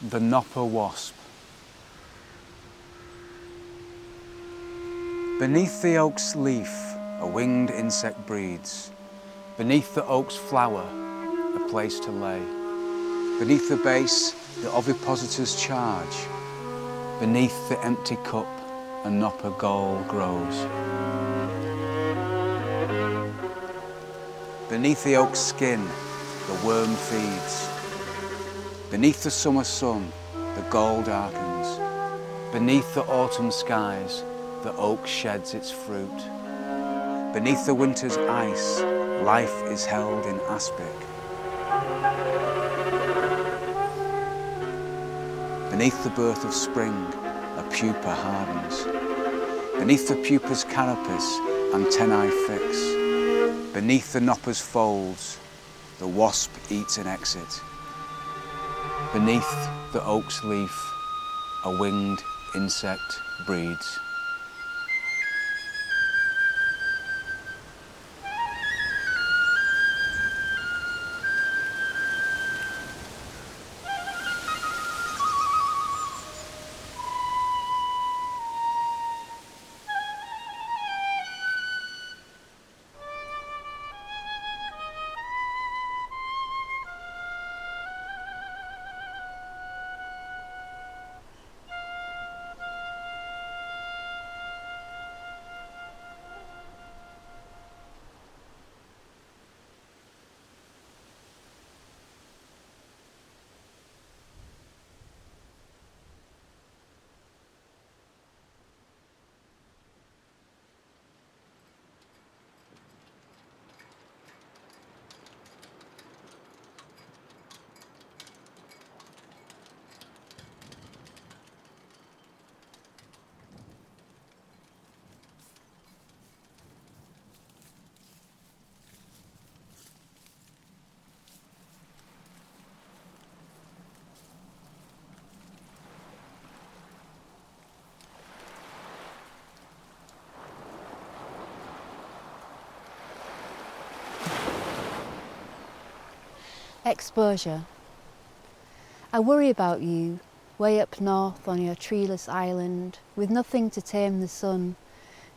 The Nopper Wasp. Beneath the oak's leaf, a winged insect breeds. Beneath the oak's flower, a place to lay. Beneath the base, the ovipositors charge. Beneath the empty cup, a Nopper gall grows. Beneath the oak's skin, the worm feeds. Beneath the summer sun, the gall darkens. Beneath the autumn skies, the oak sheds its fruit. Beneath the winter's ice, life is held in aspic. Beneath the birth of spring, a pupa hardens. Beneath the pupa's carapace, antennae fix. Beneath the Nopper's folds, the wasp eats an exit. Beneath the oak's leaf, a winged insect breeds. Exposure. I worry about you, way up north on your treeless island, with nothing to tame the sun,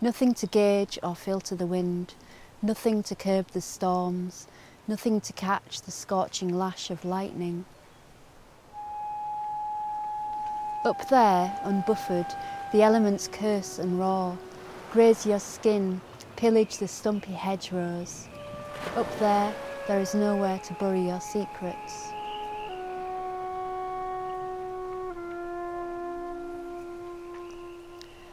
nothing to gauge or filter the wind, nothing to curb the storms, nothing to catch the scorching lash of lightning. Up there, unbuffered, the elements curse and roar, graze your skin, pillage the stumpy hedgerows. Up there is nowhere to bury your secrets.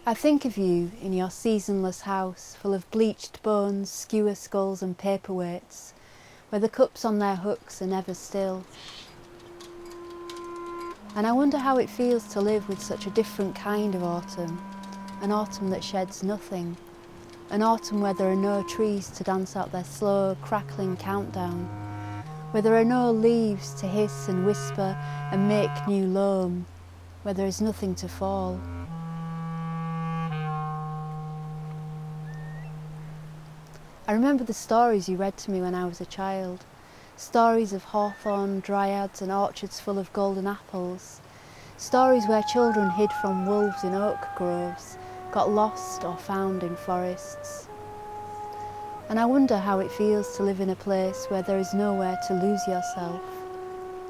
I think of you in your seasonless house, full of bleached bones, skewer skulls and paperweights, where the cups on their hooks are never still. And I wonder how it feels to live with such a different kind of autumn, an autumn that sheds nothing, an autumn where there are no trees to dance out their slow, crackling countdown, where there are no leaves to hiss and whisper and make new loam, where there is nothing to fall. I remember the stories you read to me when I was a child, stories of hawthorn, dryads and orchards full of golden apples, stories where children hid from wolves in oak groves, got lost or found in forests. And I wonder how it feels to live in a place where there is nowhere to lose yourself,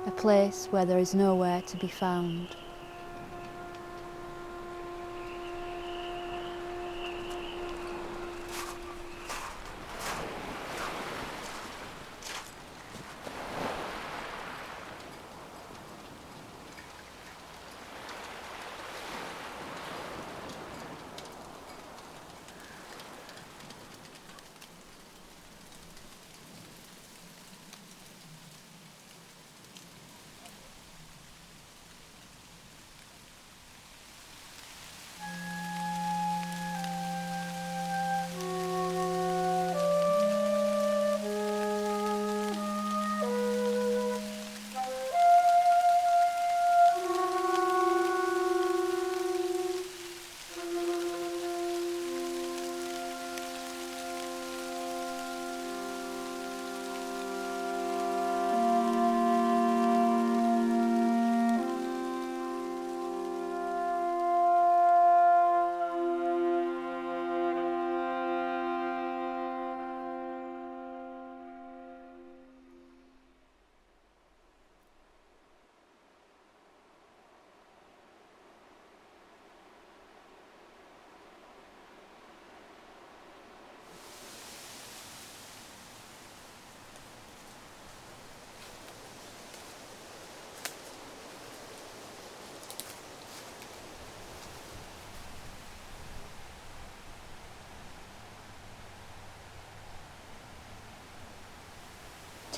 a place where there is nowhere to be found.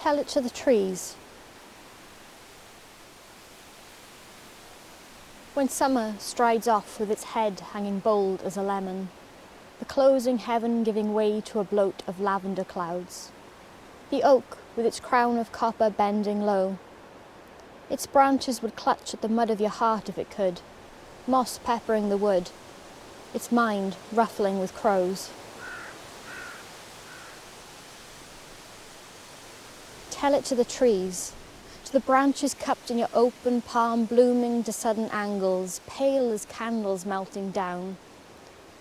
Tell it to the trees. When summer strides off with its head hanging bold as a lemon, the closing heaven giving way to a bloat of lavender clouds, the oak with its crown of copper bending low, its branches would clutch at the mud of your heart if it could, moss peppering the wood, its mind ruffling with crows. Tell it to the trees, to the branches cupped in your open palm, blooming to sudden angles, pale as candles melting down,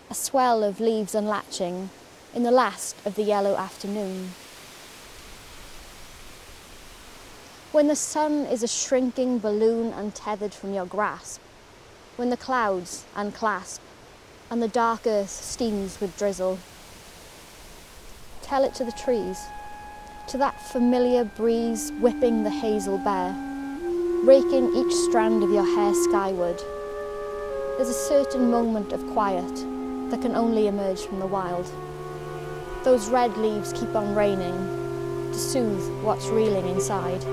a swell of leaves unlatching in the last of the yellow afternoon. When the sun is a shrinking balloon untethered from your grasp, when the clouds unclasp and the dark earth steams with drizzle, tell it to the trees, to that familiar breeze whipping the hazel bare, raking each strand of your hair skyward. There's a certain moment of quiet that can only emerge from the wild. Those red leaves keep on raining to soothe what's reeling inside.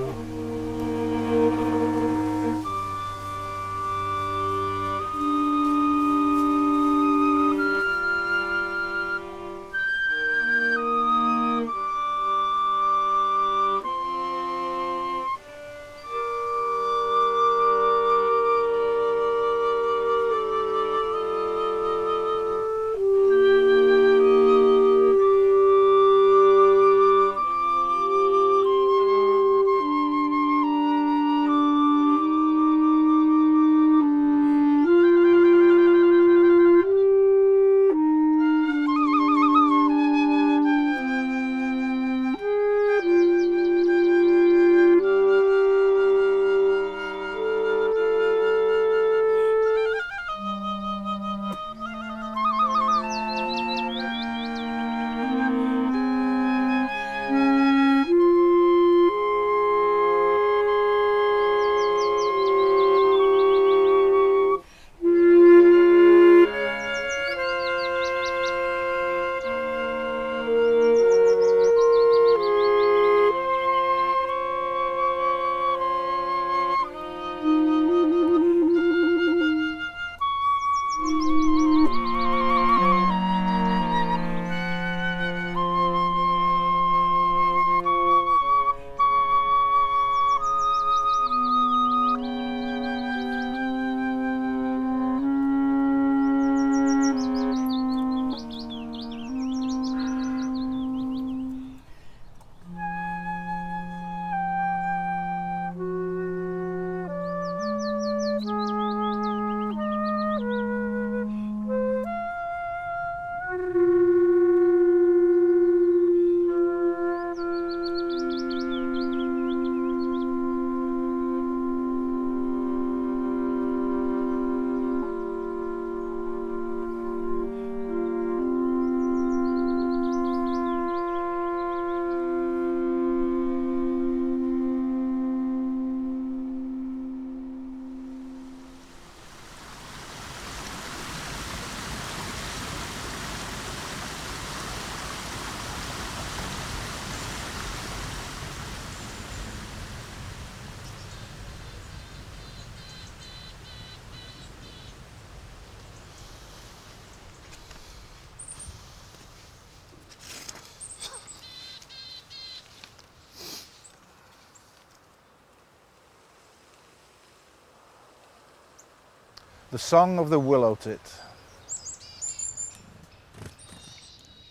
The Song of the Willow Tit.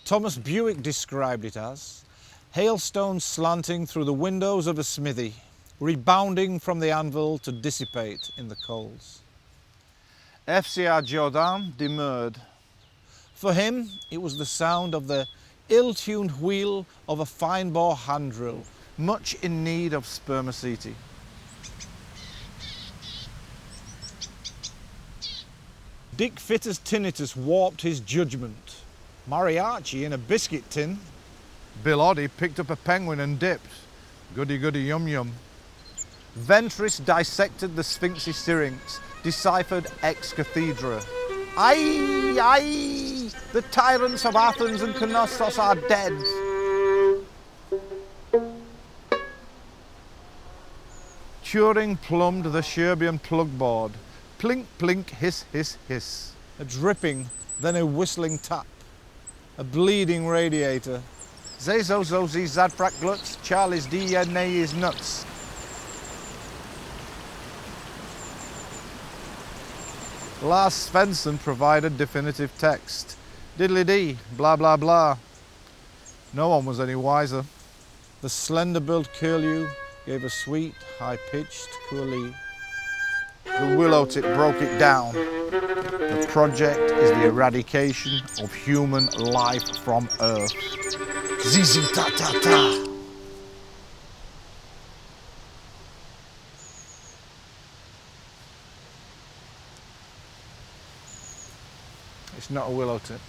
Thomas Bewick described it as hailstones slanting through the windows of a smithy, rebounding from the anvil to dissipate in the coals. FCR Jourdan demurred. For him, it was the sound of the ill-tuned wheel of a fine-bore hand drill, much in need of spermaceti. Dick Fitter's tinnitus warped his judgment. Mariachi in a biscuit tin. Bill Oddie picked up a penguin and dipped. Goody goody yum yum. Ventris dissected the Sphinxy syrinx, deciphered ex cathedra. Aye, aye, the tyrants of Athens and Knossos are dead. curing plumbed the Sherbian plugboard. Plink, plink, hiss, hiss, hiss. A dripping, then a whistling tap. A bleeding radiator. Zezo, zozi, zadfrak gluts, Charlie's DNA is nuts. Lars Svensson provided definitive text. Diddly-dee, blah, blah, blah. No one was any wiser. The slender-built curlew gave a sweet, high-pitched coolie. The willow tip broke it down. The project is the eradication of human life from Earth. Zizi ta ta ta. It's not a willow tip.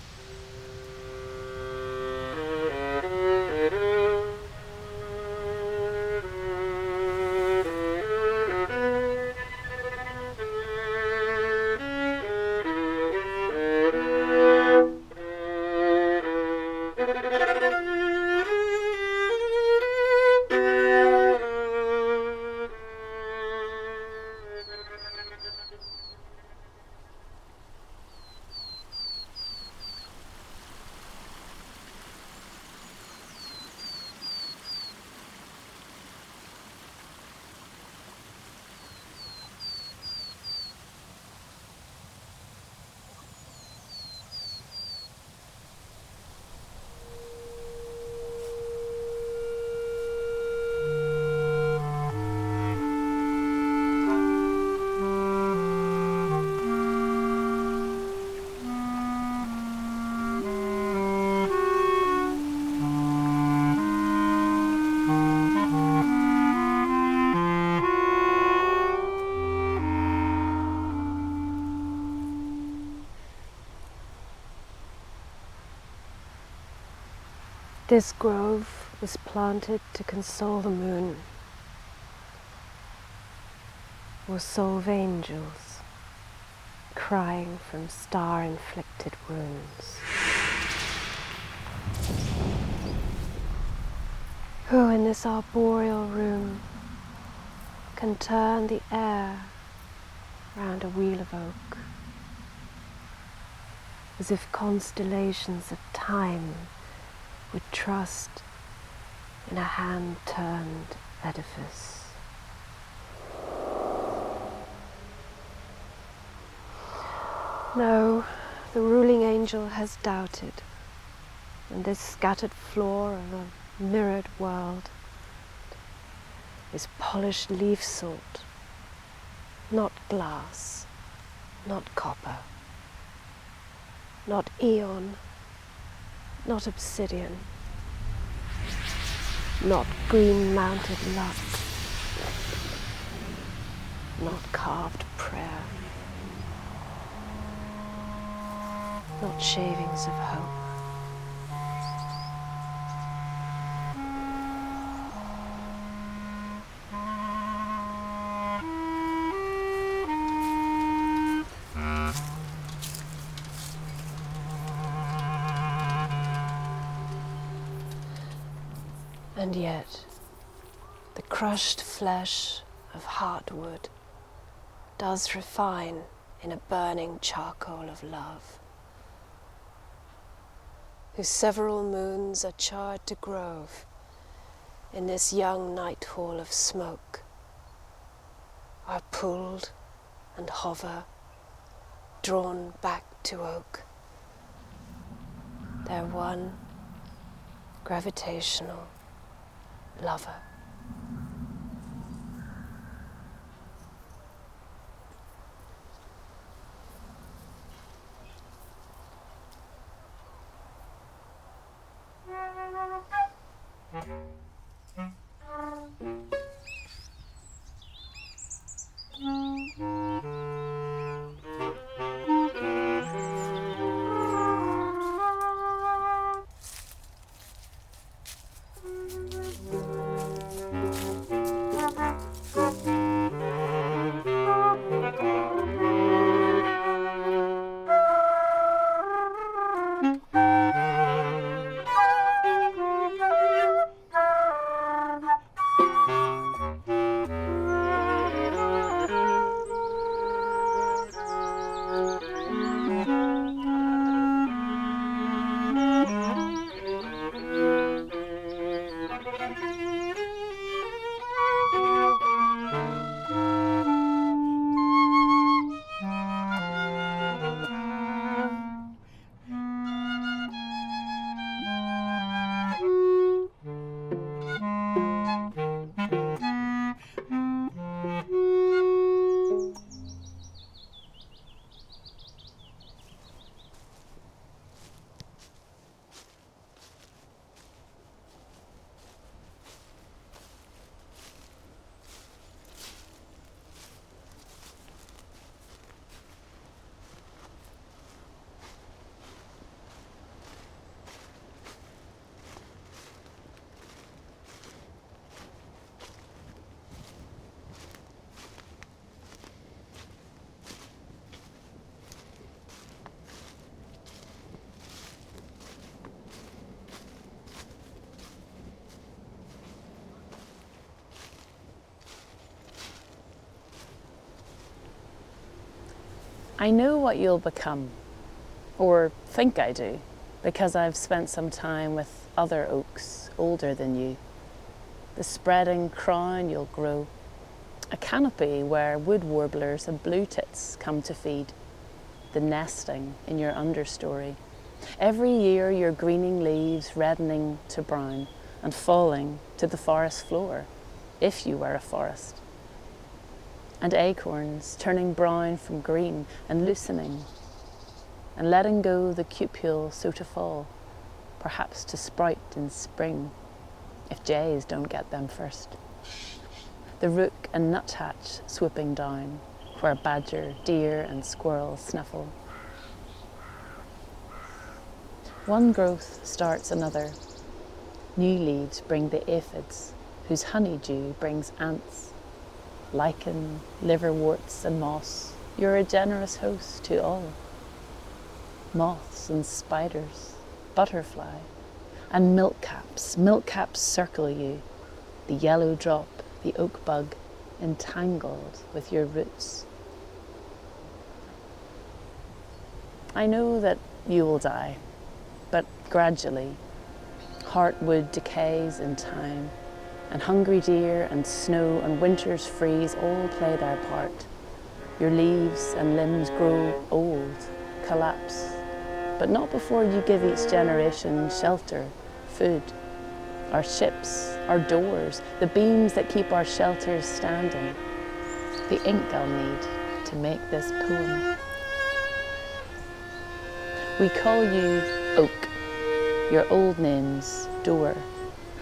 This grove was planted to console the moon, or solve angels crying from star-inflicted wounds. Who in this arboreal room can turn the air round a wheel of oak, as if constellations of time would trust in a hand-turned edifice? No, the ruling angel has doubted, and this scattered floor of a mirrored world is polished leaf salt, not glass, not copper, not eon, not obsidian, not green-mounted luck, not carved prayer, not shavings of hope. And yet, the crushed flesh of heartwood does refine in a burning charcoal of love, whose several moons are charred to grove in this young night hall of smoke, are pulled and hover, drawn back to oak, their one gravitational lover. I know what you'll become, or think I do, because I've spent some time with other oaks older than you. The spreading crown you'll grow, a canopy where wood warblers and blue tits come to feed, the nesting in your understory. Every year your greening leaves reddening to brown and falling to the forest floor, if you were a forest. And acorns turning brown from green and loosening and letting go the cupule so to fall, perhaps to sprout in spring, if jays don't get them first. The rook and nuthatch swooping down, where badger, deer and squirrel snuffle. One growth starts another. New leaves bring the aphids, whose honeydew brings ants. Lichen, liverworts and moss, you're a generous host to all. Moths and spiders, butterfly, and milkcaps circle you, the yellow drop, the oak bug, entangled with your roots. I know that you will die, but gradually. Heartwood decays in time, and hungry deer and snow and winter's freeze all play their part. Your leaves and limbs grow old, collapse, but not before you give each generation shelter, food, our ships, our doors, the beams that keep our shelters standing, the ink I'll need to make this poem. We call you Oak, your old name's Door,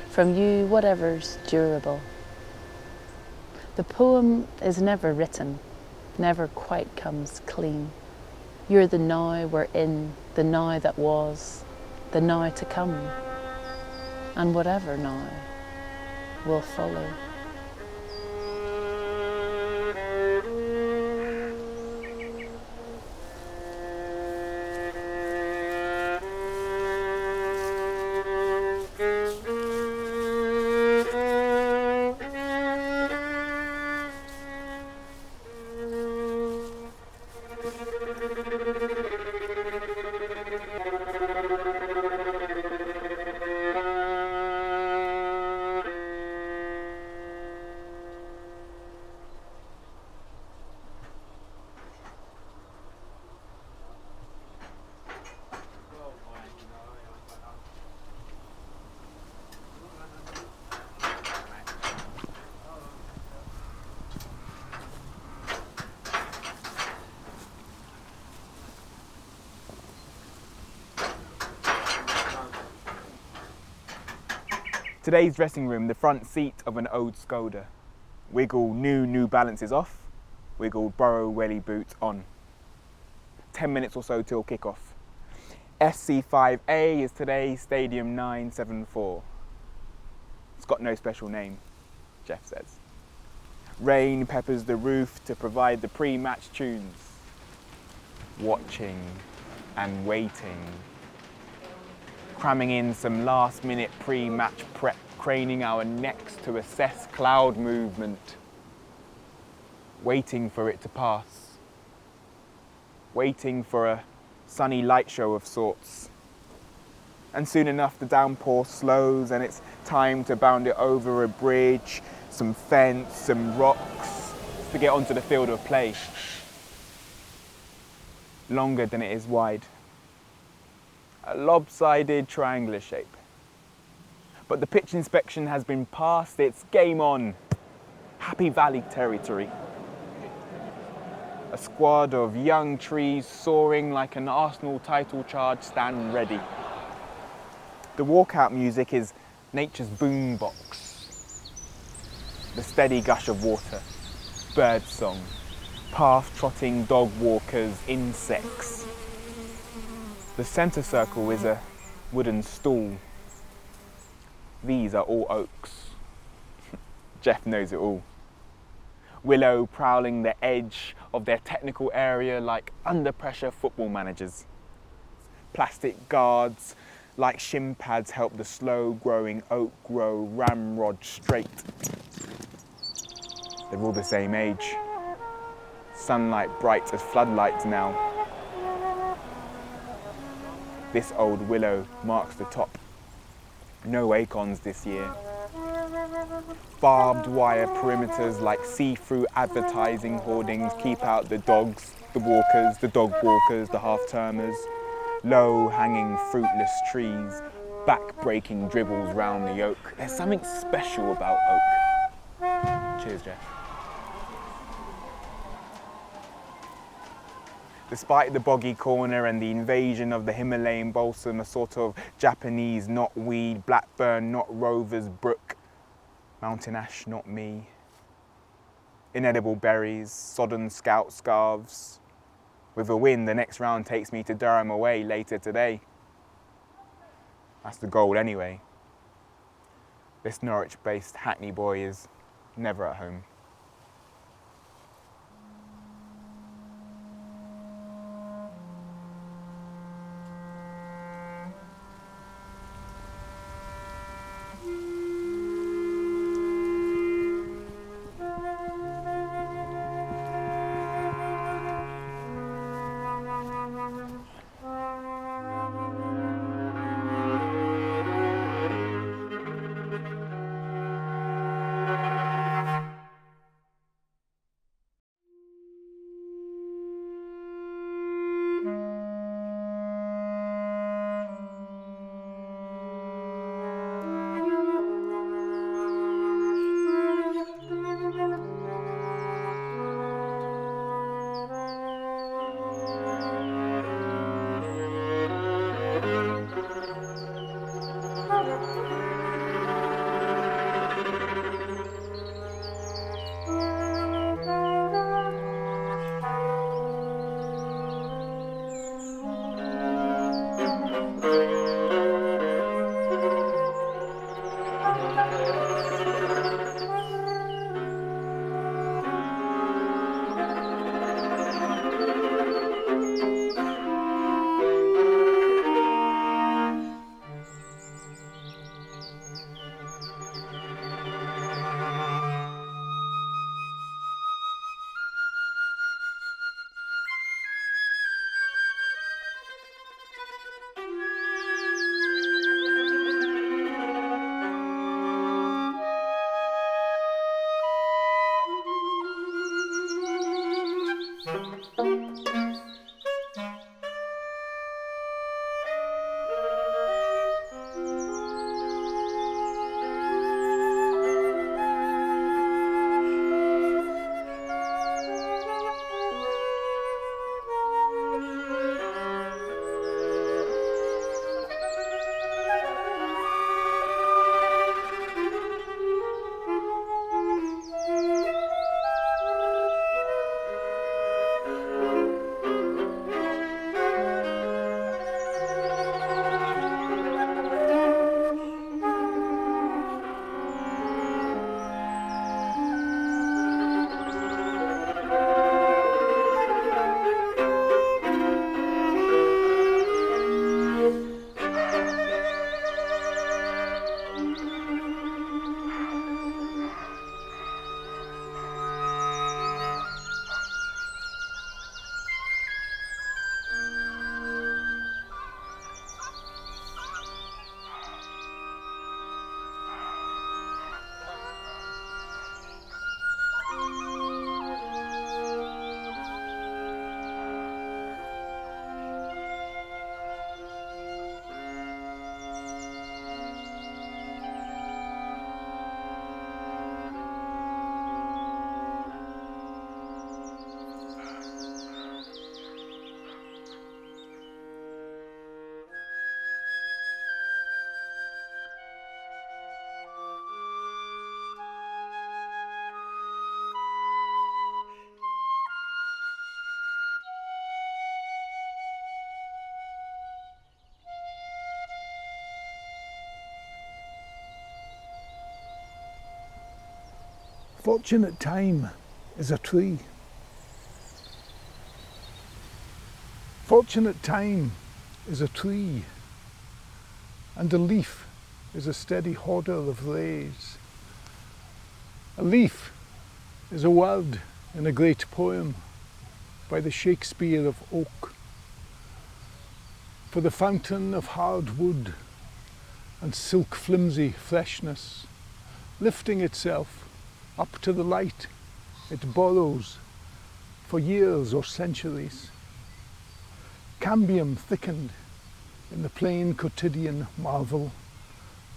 from you whatever's durable. The poem is never written, never quite comes clean. You're the now we're in, the now that was, the now to come, and whatever now will follow. Today's dressing room, the front seat of an old Skoda. Wiggle New Balances off, wiggle Borough Welly boots on. 10 minutes or so till kick-off. SC5A is today Stadium 974. It's got no special name, Jeff says. Rain peppers the roof to provide the pre-match tunes. Watching and waiting. Cramming in some last-minute pre-match prep, craning our necks to assess cloud movement. Waiting for it to pass. Waiting for a sunny light show of sorts. And soon enough the downpour slows and it's time to bound it over a bridge, some fence, some rocks, to get onto the field of play. Longer than it is wide. A lopsided triangular shape. But the pitch inspection has been passed, it's game on. Happy Valley territory. A squad of young trees soaring like an Arsenal title charge stand ready. The walkout music is nature's boombox. The steady gush of water, bird song, path-trotting dog walkers, insects. The centre circle is a wooden stool. These are all oaks. Jeff knows it all. Willow prowling the edge of their technical area like under-pressure football managers. Plastic guards like shin pads help the slow-growing oak grow ramrod straight. They're all the same age. sunlight bright as floodlights now. This old willow marks the top. No acorns this year. Barbed wire perimeters like see-through advertising hoardings keep out the dogs, the walkers, the dog walkers, the half-termers. Low-hanging fruitless trees, back-breaking dribbles round the oak. There's something special about oak. Cheers, Jeff. Despite the boggy corner and the invasion of the Himalayan balsam, a sort of Japanese knotweed, blackburn, not rovers, brook, mountain ash, not me. Inedible berries, sodden scout scarves. With a wind, the next round takes me to Durham away later today. That's the goal anyway. This Norwich-based Hackney boy is never at home. Fortunate Time is a tree. Fortunate Time is a tree, and a leaf is a steady hoarder of rays. A leaf is a word in a great poem, by the Shakespeare of oak, for the fountain of hard wood and silk flimsy freshness, lifting itself up to the light it borrows for years or centuries. Cambium thickened in the plain quotidian marvel,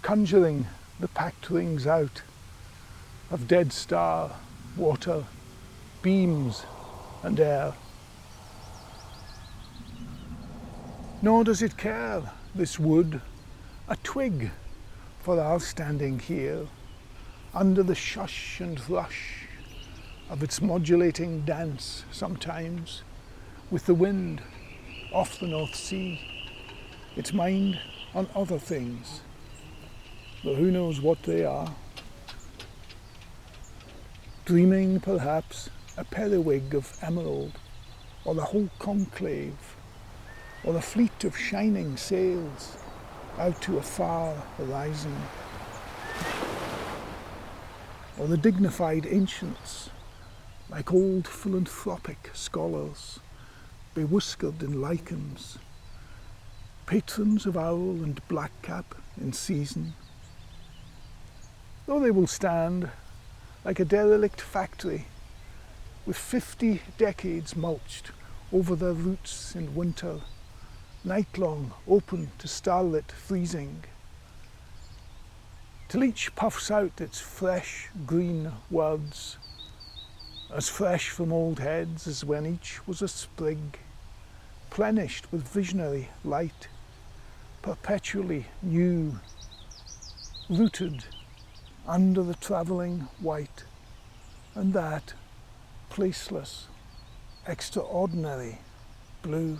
conjuring the packed rings out of dead star, water, beams and air. Nor does it care, this wood, a twig for our standing here, under the shush and rush of its modulating dance sometimes, with the wind off the North Sea, its mind on other things, though who knows what they are. Dreaming perhaps a periwig of emerald, or the whole conclave, or a fleet of shining sails out to a far horizon, or the dignified ancients, like old philanthropic scholars, bewhiskered in lichens, patrons of owl and blackcap in season, though they will stand like a derelict factory with 50 decades mulched over their roots in winter, night-long open to starlit freezing, till each puffs out its fresh green words, as fresh from old heads as when each was a sprig, plenished with visionary light, perpetually new, rooted under the travelling white, and that placeless, extraordinary blue.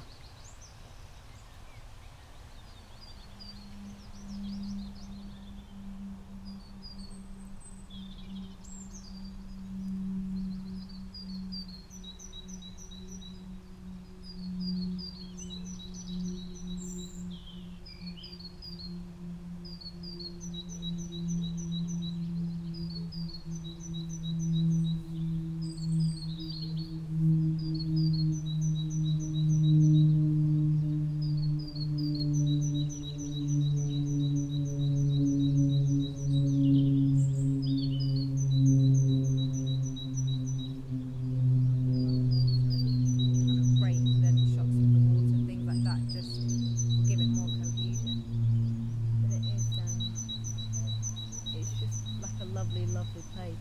Lovely place.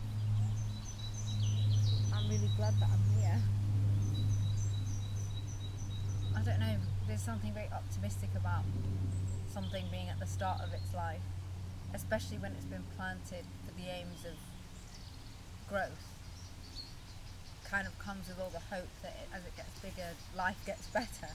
I'm really glad that I'm here. I don't know, there's something very optimistic about something being at the start of its life, especially when it's been planted for the aims of growth. Kind of comes with all the hope that as it gets bigger, life gets better.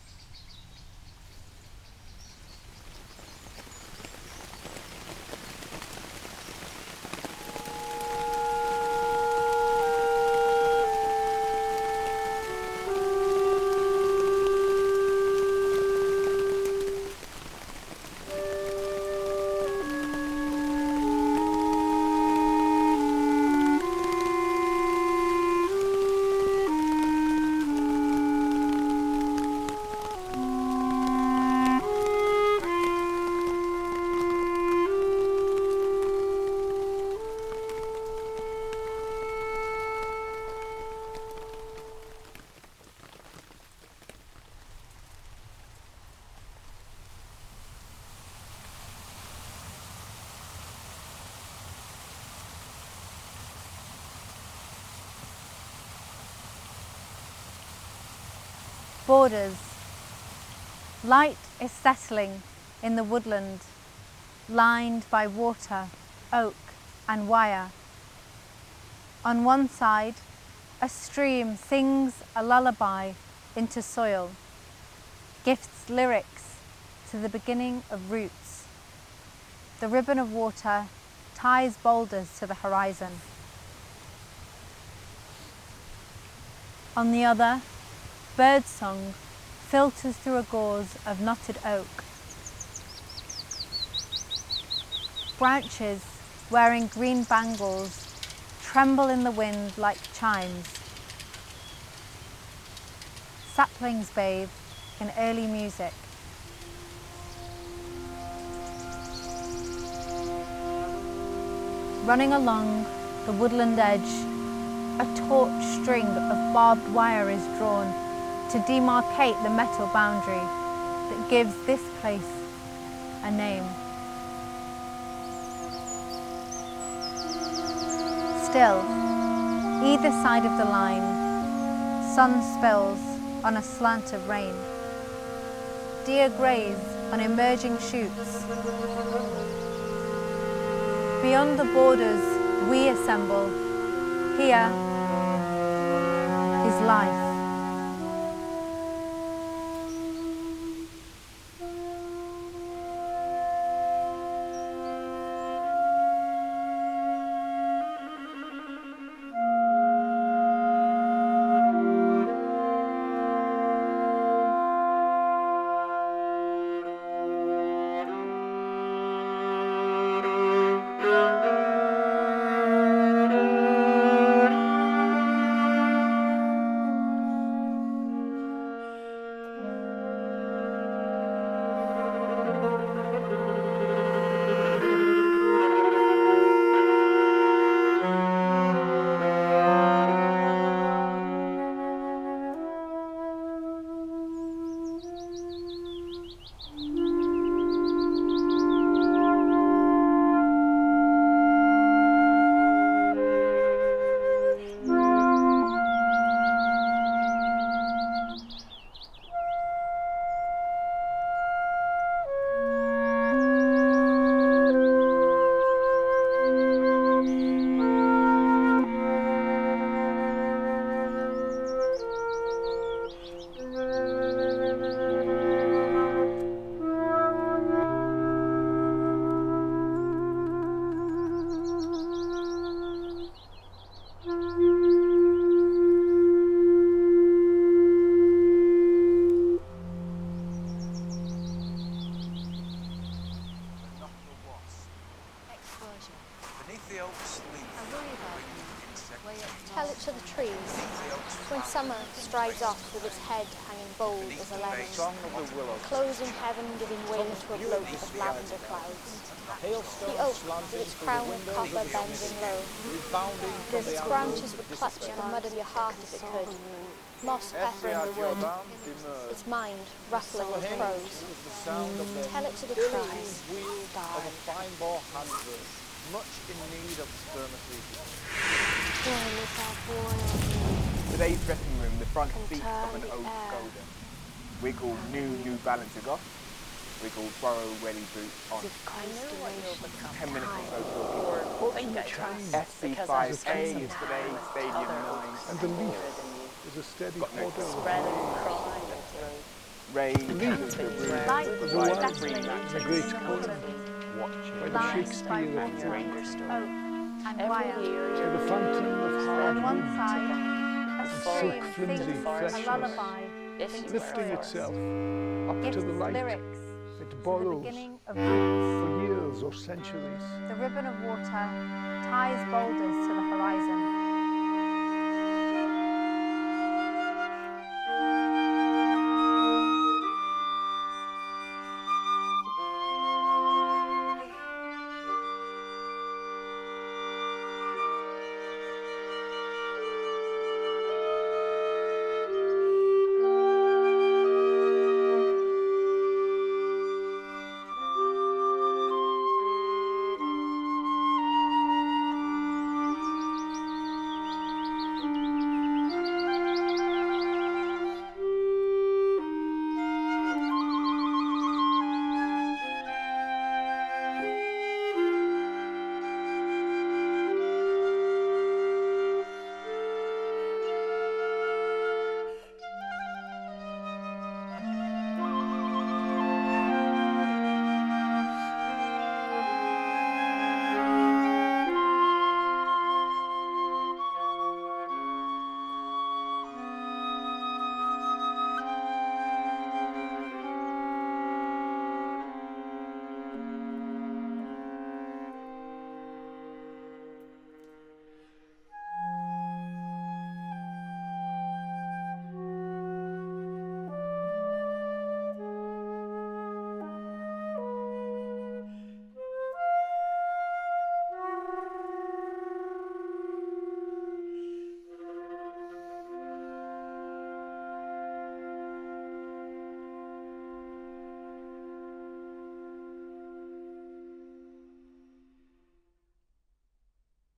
Borders. Light is settling in the woodland, lined by water, oak and wire. On one side, a stream sings a lullaby into soil, gifts lyrics to the beginning of roots. The ribbon of water ties boulders to the horizon. On the other, birdsong filters through a gauze of knotted oak. Branches wearing green bangles tremble in the wind like chimes. Saplings bathe in early music. Running along the woodland edge, a taut string of barbed wire is drawn to demarcate the metal boundary that gives this place a name. Still, either side of the line, sun spills on a slant of rain. Deer graze on emerging shoots. Beyond the borders we assemble, here is life. Tell it to the trees, when summer strides off with its head hanging bold as a lemon, closing heaven giving way to a bloat of lavender clouds. The oak, with its crown of copper bending low, as its branches would clutch the mud of your heart if it could, moss pepper in the wood, its mind ruffling with prose. Tell it to the trees. Much in need of spermatozoa. Today's dressing room, the front feet of an oak golden. Wiggle new balances off. Wiggle borrow welly boots on. 10 minutes or so talking. SC5A is today, Stadium 9. And the leaf is a steady order of Ray Light the settling a great column by the Lines by Shakespeare of water, wood, oak and Every wire. year, to the fountain of hard On one wood, side, a silk stream flimsy sings a freshness, lullaby, if you lifting were itself up gives to the light lyrics it to the borrows beginning of roots. for years or centuries. The ribbon of water ties boulders to the horizon.